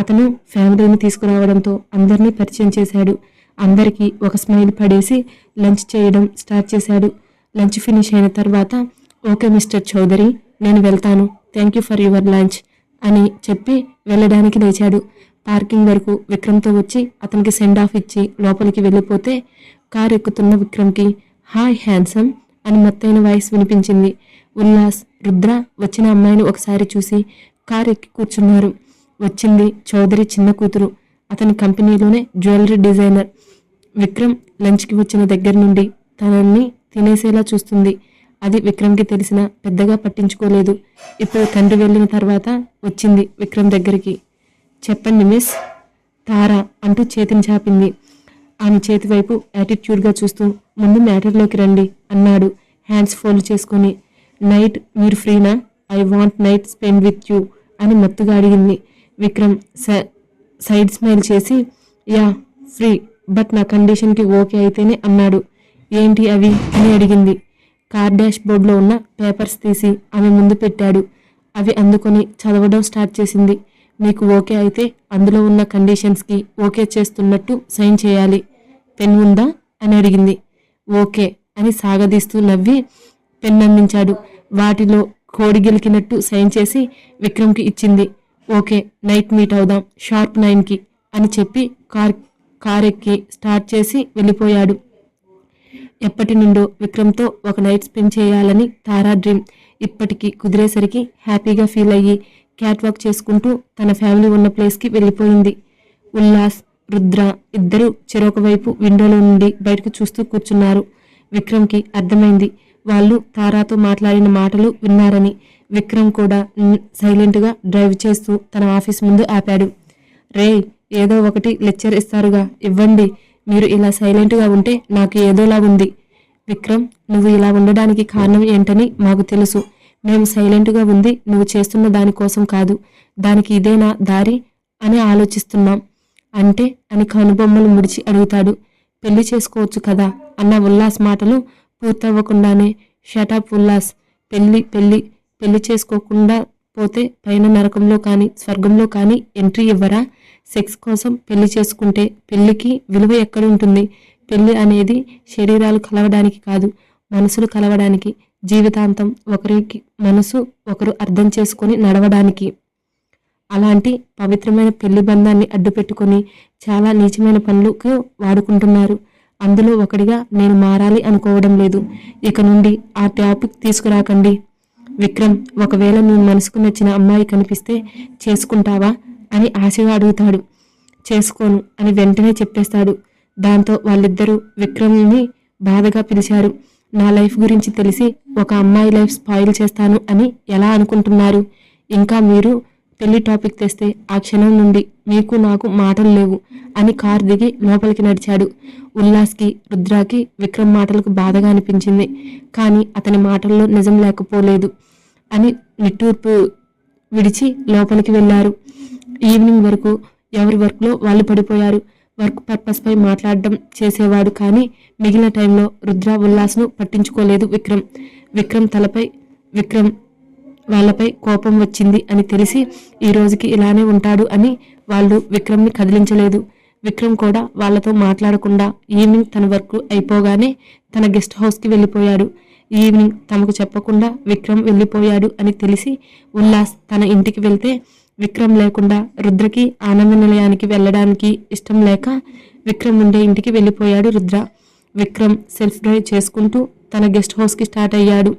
[SPEAKER 1] అతను ఫ్యామిలీని తీసుకురావడంతో అందరినీ పరిచయం చేశాడు. అందరికీ ఒక స్మైల్ పడేసి లంచ్ చేయడం స్టార్ట్ చేశాడు. లంచ్ ఫినిష్ అయిన తర్వాత, ఓకే మిస్టర్ చౌదరి, నేను వెళ్తాను, thank you for your lunch అని చెప్పి వెళ్ళడానికి లేచాడు. పార్కింగ్ వరకు విక్రమ్తో వచ్చి అతనికి సెండ్ ఆఫ్ ఇచ్చి లోపలికి వెళ్ళిపోతే కారు ఎక్కుతున్న విక్రమ్కి హాయ్ హ్యాండ్సమ్ అని మత్తైన వాయిస్ వినిపించింది. ఉల్లాస్, రుద్ర వచ్చిన అమ్మాయిని ఒకసారి చూసి కారు ఎక్కి కూర్చున్నారు. వచ్చింది చౌదరి చిన్న కూతురు, అతని కంపెనీలోనే జ్యువెలరీ డిజైనర్. విక్రమ్ లంచ్కి వచ్చిన దగ్గర నుండి తనని తినేసేలా చూస్తుంది. అది విక్రమ్కి తెలిసినా పెద్దగా పట్టించుకోలేదు. ఇప్పుడు తండ్రి వెళ్ళిన తర్వాత వచ్చింది విక్రమ్ దగ్గరికి. చెప్పండి మిస్, తారా అంటూ చేతిని చాపింది. ఆమె చేతి వైపు యాటిట్యూడ్గా చూస్తూ ముందు మ్యాటర్లోకి రండి అన్నాడు హ్యాండ్స్ ఫోల్డ్ చేసుకొని. నైట్ మీరు ఫ్రీనా? I want night spend with you అని మత్తుగా అడిగింది. విక్రమ్ సైడ్ స్మైల్ చేసి యా ఫ్రీ, బట్ నా కండిషన్కి ఓకే అయితేనే అన్నాడు. ఏంటి అవి అని అడిగింది. కార్ డాష్ బోర్డ్లో ఉన్న పేపర్స్ తీసి ఆమె ముందు పెట్టాడు. అవి అందుకొని చదవడం స్టార్ట్ చేసింది. మీకు ఓకే అయితే అందులో ఉన్న కండిషన్స్కి ఓకే చేస్తున్నట్టు సైన్ చేయాలి. పెన్ ఉందా అని అడిగింది. ఓకే అని సాగదీస్తూ నవ్వి పెన్ అందించాడు. వాటిలో కోడి గెలికినట్టు సైన్ చేసి విక్రమ్కి ఇచ్చింది. ఓకే, నైట్ మీట్ అవుదాం షార్ప్ 9కి అని చెప్పి కార్ ఎక్కి స్టార్ట్ చేసి వెళ్ళిపోయాడు. ఎప్పటి నుండో విక్రమ్తో ఒక నైట్ స్పెండ్ చేయాలని తారా డ్రీమ్ ఇప్పటికీ కుదిరేసరికి హ్యాపీగా ఫీల్ అయ్యి క్యాట్ వాక్ చేసుకుంటూ తన ఫ్యామిలీ ఉన్న ప్లేస్కి వెళ్ళిపోయింది. ఉల్లాస్, రుద్ర ఇద్దరూ చెరొక వైపు విండోలో నుండి బయటకు చూస్తూ కూర్చున్నారు. విక్రమ్కి అర్థమైంది వాళ్ళు తారాతో మాట్లాడిన మాటలు విన్నారని. విక్రమ్ కూడా సైలెంట్గా డ్రైవ్ చేస్తూ తన ఆఫీస్ ముందు ఆపాడు. రే, ఏదో ఒకటి లెక్చర్ ఇస్తారుగా, ఇవ్వండి. మీరు ఇలా సైలెంట్గా ఉంటే నాకు ఏదోలా ఉంది. విక్రమ్, నువ్వు ఇలా ఉండడానికి కారణం ఏంటని మాకు తెలుసు. మేము సైలెంట్గా ఉంది నువ్వు చేస్తున్న దానికోసం కాదు, దానికి ఇదేనా దారి అని ఆలోచిస్తున్నాం. అంటే అని కనుబొమ్మలు ముడిచి అడుగుతాడు. పెళ్లి చేసుకోవచ్చు కదా అన్న ఉల్లాస్ మాటలు పూర్తవ్వకుండానే షటప్ ఉల్లాస్, పెళ్లి చేసుకోకుండా పోతే పైన నరకంలో కానీ స్వర్గంలో కానీ ఎంట్రీ ఇవ్వరా? సెక్స్ కోసం పెళ్లి చేసుకుంటే పెళ్లికి విలువ ఎక్కడ ఉంటుంది? పెళ్లి అనేది శరీరాలు కలవడానికి కాదు, మనసులు కలవడానికి, జీవితాంతం ఒకరికి మనసు ఒకరు అర్థం చేసుకొని నడవడానికి. అలాంటి పవిత్రమైన పెళ్లి బంధాన్ని అడ్డుపెట్టుకొని చాలా నీచమైన పనులకు వాడుకుంటున్నారు. అందులో ఒకటిగా నేను మారాలి అనుకోవడం లేదు. ఇక నుండి ఆ టాపిక్ తీసుకురాకండి. విక్రమ్, ఒకవేళ నీ మనసుకు నచ్చిన అమ్మాయి కనిపిస్తే చేసుకుంటావా అని ఆశగా అడుగుతాడు. చేసుకోను అని వెంటనే చెప్పేస్తాడు. దాంతో వాళ్ళిద్దరూ విక్రమ్ని బాధగా పిలిచారు. నా లైఫ్ గురించి తెలిసి ఒక అమ్మాయి లైఫ్ స్పాయిల్ చేస్తాను అని ఎలా అనుకుంటున్నారు? ఇంకా మీరు పెళ్లి టాపిక్ తెస్తే ఆ క్షణం నుండి మీకు నాకు మాటలు లేవు అని కార్ దిగి లోపలికి నడిచాడు. ఉల్లాస్కి, రుద్రాకి విక్రమ్ మాటలకు బాధగా అనిపించింది. కానీ అతని మాటల్లో నిజం లేకపోలేదు అని నిట్టూర్పు విడిచి లోపలికి వెళ్ళారు. ఈవినింగ్ వరకు ఎవరి వర్క్లో వాళ్ళు పడిపోయారు. వర్క్ పర్పస్ పై మాట్లాడడం చేసేవాడు కానీ మిగిలిన టైంలో రుద్ర ఉల్లాస్ను పట్టించుకోలేదు విక్రమ్ వాళ్ళపై కోపం వచ్చింది అని తెలిసి ఈ రోజుకి ఇలానే ఉంటాడు అని వాళ్ళు విక్రమ్ని కదిలించలేదు. విక్రమ్ కూడా వాళ్ళతో మాట్లాడకుండా ఈవినింగ్ తన వర్క్ అయిపోగానే తన గెస్ట్ హౌస్కి వెళ్ళిపోయాడు. ఈవినింగ్ తమకు చెప్పకుండా విక్రమ్ వెళ్ళిపోయాడు అని తెలిసి ఉల్లాస్ తన ఇంటికి వెళ్తే విక్రమ్ లేకుండా రుద్రకి ఆనంద నిలయానికి వెళ్ళడానికి ఇష్టం లేక విక్రమ్ ఉండే ఇంటికి వెళ్ళిపోయాడు రుద్ర. విక్రమ్ సెల్ఫ్ డ్రైవ్ చేసుకుంటూ తన గెస్ట్ హౌస్కి స్టార్ట్ అయ్యాడు.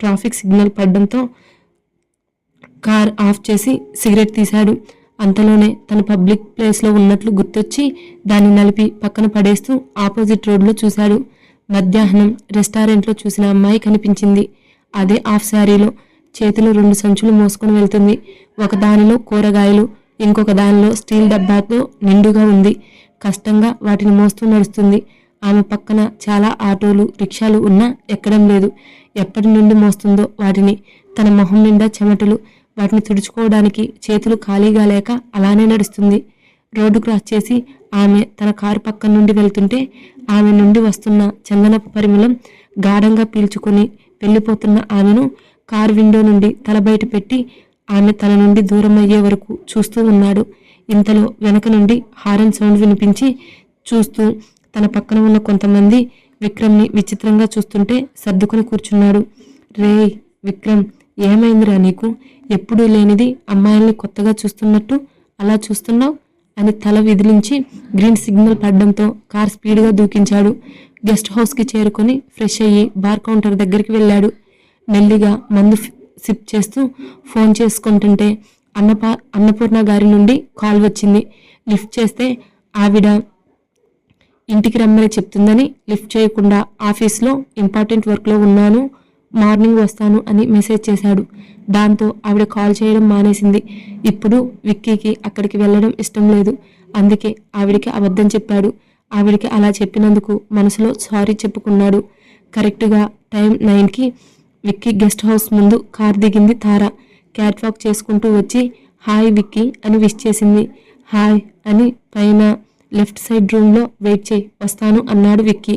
[SPEAKER 1] ట్రాఫిక్ సిగ్నల్ పడడంతో కార్ ఆఫ్ చేసి సిగరెట్ తీశాడు. అంతలోనే తన పబ్లిక్ ప్లేస్లో ఉన్నట్లు గుర్తొచ్చి దాన్ని నలిపి పక్కన పడేస్తూ ఆపోజిట్ రోడ్లో చూశాడు. మధ్యాహ్నం రెస్టారెంట్లో చూసిన అమ్మాయి కనిపించింది. అదే హాఫ్ శారీలో, చేతిలో 2 సంచులు మోసుకొని వెళ్తుంది. ఒక దానిలో కూరగాయలు, ఇంకొక దానిలో స్టీల్ డబ్బాతో నిండుగా ఉంది. కష్టంగా వాటిని మోస్తూ నడుస్తుంది. ఆమె పక్కన చాలా ఆటోలు, రిక్షాలు ఉన్నా ఎక్కడం లేదు. ఎప్పటి నుండి మోస్తుందో వాటిని. తన మొహం నిండా చెమటలు. వాటిని తుడుచుకోవడానికి చేతులు ఖాళీగా లేక అలానే నడుస్తుంది. రోడ్డు క్రాస్ చేసి ఆమె తన కారు పక్క నుండి వెళ్తుంటే ఆమె నుండి వస్తున్న చందనపు పరిమళం గాఢంగా పీల్చుకొని వెళ్ళిపోతున్న ఆమెను కారు విండో నుండి తల బయట పెట్టి ఆమె తన నుండి దూరం అయ్యే వరకు చూస్తూ ఉన్నాడు. ఇంతలో వెనక నుండి హారన్ సౌండ్ వినిపించి చూస్తూ తన పక్కన ఉన్న కొంతమంది విక్రమ్ని విచిత్రంగా చూస్తుంటే సర్దుకుని కూర్చున్నాడు. రే విక్రమ్, ఏమైందిరా నీకు? ఎప్పుడూ లేనిది అమ్మాయిల్ని కొత్తగా చూస్తున్నట్టు అలా చూస్తున్నావు అని తల విదిలించి గ్రీన్ సిగ్నల్ పడడంతో కార్ స్పీడ్గా దూకించాడు. గెస్ట్ హౌస్కి చేరుకొని ఫ్రెష్ అయ్యి బార్ కౌంటర్ దగ్గరికి వెళ్ళాడు. మెల్లిగా మందు సిప్ చేస్తూ ఫోన్ చేసుకుంటుంటే అన్నపూర్ణ గారి నుండి కాల్ వచ్చింది. లిఫ్ట్ చేస్తే ఆవిడ ఇంటికి రమ్మని చెప్తుందని లిఫ్ట్ చేయకుండా ఆఫీస్లో ఇంపార్టెంట్ వర్క్లో ఉన్నాను, మార్నింగ్ వస్తాను అని మెసేజ్ చేశాడు. దాంతో ఆవిడ కాల్ చేయడం మానేసింది. ఇప్పుడు విక్కీకి అక్కడికి వెళ్ళడం ఇష్టం లేదు. అందుకే ఆవిడికి అబద్ధం చెప్పాడు. ఆవిడికి అలా చెప్పినందుకు మనసులో సారీ చెప్పుకున్నాడు. కరెక్ట్గా టైం 9కి విక్కీ గెస్ట్ హౌస్ ముందు కార్ దిగింది తార. క్యాట్ వాక్ చేసుకుంటూ వచ్చి హాయ్ విక్కీ అని విష్ చేసింది. హాయ్ అని పైన లెఫ్ట్ సైడ్ రూమ్లో వెయిట్ చేయి, వస్తాను అన్నాడు విక్కీ.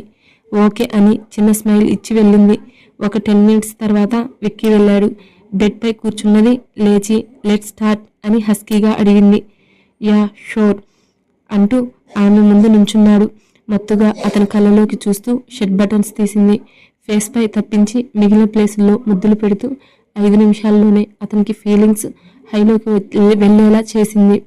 [SPEAKER 1] ఓకే అని చిన్న స్మైల్ ఇచ్చి వెళ్ళింది. ఒక 10 మినిట్స్ తర్వాత విక్కీ వెళ్ళాడు. బెడ్ పై కూర్చున్నది లేచి లెట్ స్టార్ట్ అని హస్కీగా అడిగింది. యా షోర్ అంటూ ఆమె ముందు నుంచున్నాడు. మత్తుగా అతని కళ్ళలోకి చూస్తూ షర్ట్ బటన్స్ తీసింది. ఫేస్ పై తప్పించి మిగిలిన ప్లేసుల్లో ముద్దులు పెడుతూ 5 నిమిషాల్లోనే అతనికి ఫీలింగ్స్ హైలోకి వెళ్ళేలా చేసింది.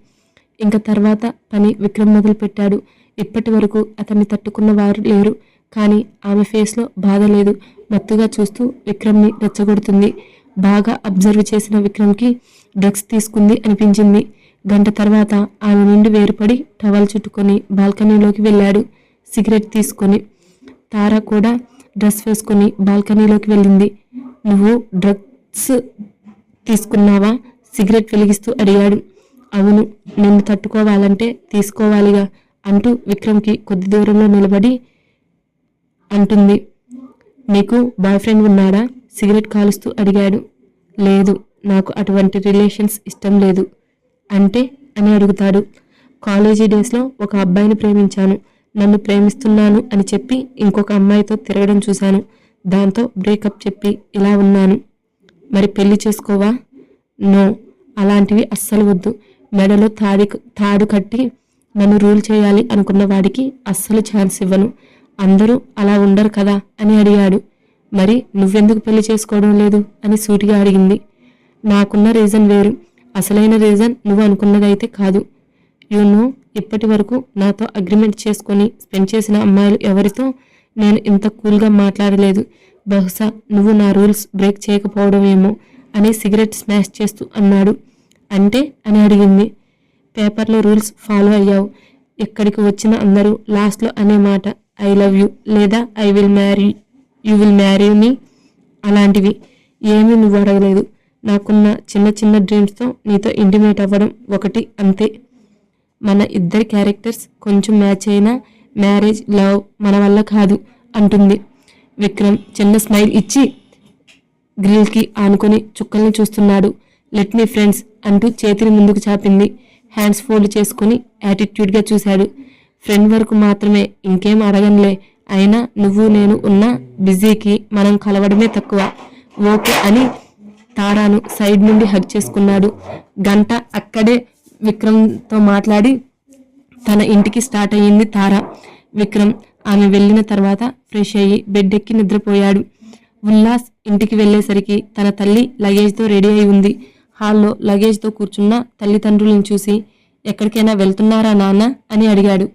[SPEAKER 1] ఇంకా తర్వాత పని విక్రమ్ మొదలు పెట్టాడు. ఇప్పటి వరకు అతన్ని తట్టుకున్న వారు లేరు. కానీ ఆమె ఫేస్లో బాధ లేదు. మత్తుగా చూస్తూ విక్రమ్ని రెచ్చగొడుతుంది. బాగా అబ్జర్వ్ చేసిన విక్రమ్కి డ్రగ్స్ తీసుకుంది అనిపించింది. గంట తర్వాత ఆమె నుండి వేరుపడి టవల్ చుట్టుకొని బాల్కనీలోకి వెళ్ళాడు సిగరెట్ తీసుకొని. తార కూడా డ్రెస్ వేసుకొని బాల్కనీలోకి వెళ్ళింది. నువ్వు డ్రగ్స్ తీసుకున్నావా? సిగరెట్ వెలిగిస్తూ అడిగాడు. అవును, నిన్ను తట్టుకోవాలంటే తీసుకోవాలిగా అంటూ విక్రమ్కి కొద్ది దూరంలో నిలబడి అంటుంది. నీకు బాయ్ ఫ్రెండ్ ఉన్నాడా? సిగరెట్ కాలుస్తూ అడిగాడు. లేదు, నాకు అటువంటి రిలేషన్స్ ఇష్టం లేదు. అంటే అని అడుగుతాడు. కాలేజీ డేస్లో ఒక అబ్బాయిని ప్రేమించాను. నన్ను ప్రేమిస్తున్నాను అని చెప్పి ఇంకొక అమ్మాయితో తిరగడం చూశాను. దాంతో బ్రేకప్ చెప్పి ఇలా ఉన్నాను. మరి పెళ్లి చేసుకోవా? నో, అలాంటివి అస్సలు వద్దు. మెడలో తాడు కట్టి నన్ను రూల్ చేయాలి అనుకున్న వాడికి అస్సలు ఛాన్స్ ఇవ్వను. అందరూ అలా ఉండరు కదా అని అడిగాడు. మరి నువ్వెందుకు పెళ్లి చేసుకోవడం లేదు అని సూటిగా అడిగింది. నాకున్న రీజన్ వేరు, అసలైన రీజన్ నువ్వు అనుకున్నదైతే కాదు. యూనో, ఇప్పటి వరకు నాతో అగ్రిమెంట్ చేసుకొని స్పెండ్ చేసిన అమ్మాయిలు ఎవరితో నేను ఇంత కూల్గా మాట్లాడలేదు. బహుశా నువ్వు నా రూల్స్ బ్రేక్ చేయకపోవడమేమో అని సిగరెట్ స్మాష్ చేస్తూ అన్నాడు. అంటే అని అడిగింది. పేపర్లో రూల్స్ ఫాలో అయ్యావు. ఎక్కడికి వచ్చిన అందరూ లాస్ట్లో అనే మాట ఐ లవ్ యూ లేదా I will marry, you will marry me, అలాంటివి ఏమీ నువ్వు అడగలేదు. నాకున్న చిన్న చిన్న డ్రీమ్స్తో నీతో ఇంటిమేట్ అవ్వడం ఒకటి, అంతే. మన ఇద్దరి క్యారెక్టర్స్ కొంచెం మ్యాచ్ అయినా మ్యారేజ్ లవ్ మన వల్ల కాదు అంటుంది. విక్రమ్ చిన్న స్మైల్ ఇచ్చి గ్రిల్కి ఆనుకొని చుక్కల్ని చూస్తున్నాడు. లెట్ మీ ఫ్రెండ్స్ అంటూ చేతిని ముందుకు చాపింది. హ్యాండ్స్ ఫోల్డ్ చేసుకుని యాటిట్యూడ్గా చూశాడు. ఫ్రెండ్ వరకు మాత్రమే, ఇంకేం అడగనులే. అయినా నువ్వు నేను ఉన్న బిజీకి మనం కలవడమే తక్కువ. ఓకే అని తారాను సైడ్ నుండి హగ్ చేసుకున్నాడు. గంట అక్కడే విక్రమ్తో మాట్లాడి తన ఇంటికి స్టార్ట్ అయ్యింది తార. విక్రమ్ ఆమె వెళ్ళిన తర్వాత ఫ్రెష్ అయ్యి బెడ్ ఎక్కి నిద్రపోయాడు. ఉల్లాస్ ఇంటికి వెళ్ళేసరికి తన తల్లి లగేజ్తో రెడీ అయి ఉంది. హాల్లో లగేజ్తో కూర్చున్న తల్లిదండ్రులను చూసి ఎక్కడికైనా వెళ్తున్నారా నాన్న అని అడిగాడు.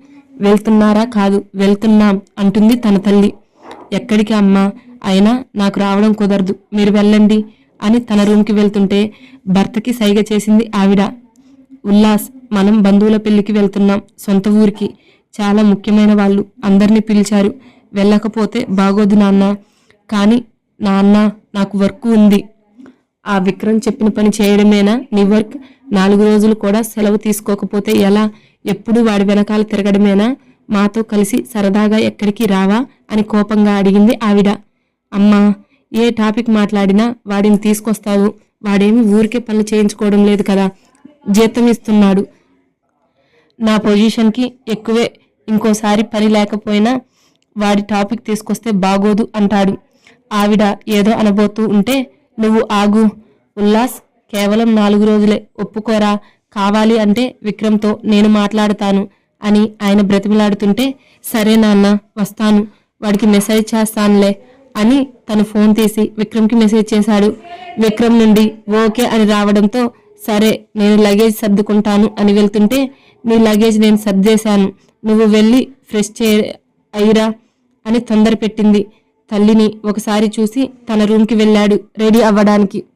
[SPEAKER 1] వెళ్తున్నారా కాదు, వెళ్తున్నాం అంటుంది తన తల్లి. ఎక్కడికి అమ్మా? అయినా నాకు రావడం కుదరదు, మీరు వెళ్ళండి అని తన రూమ్కి వెళ్తుంటే భర్తకి సైగ చేసింది ఆవిడ. ఉల్లాస్, మనం బంధువుల పెళ్లికి వెళ్తున్నాం, సొంత ఊరికి. చాలా ముఖ్యమైన వాళ్ళు, అందరినీ పిలిచారు. వెళ్ళకపోతే బాగోదు నాన్న. కానీ నాన్న, నాకు వర్క్ ఉంది. ఆ విక్రమ్ చెప్పిన పని చేయడమేనా నీ వర్క్? 4 రోజులు కూడా సెలవు తీసుకోకపోతే ఎలా? ఎప్పుడు వాడి వెనకాల తిరగడమేనా? మాతో కలిసి సరదాగా ఎక్కడికి రావా అని కోపంగా అడిగింది ఆవిడ. అమ్మా, ఏ టాపిక్ మాట్లాడినా వాడిని తీసుకొస్తావు. వాడేమి ఊరికే పనులు చేయించుకోవడం లేదు కదా, జీతం ఇస్తున్నాడు. నా పొజిషన్కి ఎక్కువే. ఇంకోసారి పని లేకపోయినా వాడి టాపిక్ తీసుకొస్తే బాగోదు అంటాడు. ఆవిడ ఏదో అనబోతూ ఉంటే, నువ్వు ఆగు ఉల్లాస్, కేవలం 4 రోజులే, ఒప్పుకోరా, కావాలి అంటే విక్రమ్తో నేను మాట్లాడతాను అని ఆయన బ్రతిమలాడుతుంటే, సరే నాన్న వస్తాను, వాడికి మెసేజ్ చేస్తానులే అని తను ఫోన్ తీసి విక్రమ్కి మెసేజ్ చేశాడు. విక్రమ్ నుండి ఓకే అని రావడంతో, సరే నేను లగేజ్ సర్దుకుంటాను అని వెళ్తుంటే, నీ లగేజ్ నేను సర్దేశాను, నువ్వు వెళ్ళి ఫ్రెష్ అయ్యిరా అని తొందర పెట్టింది. తల్లిని ఒకసారి చూసి తన రూమ్కి వెళ్ళాడు రెడీ అవ్వడానికి.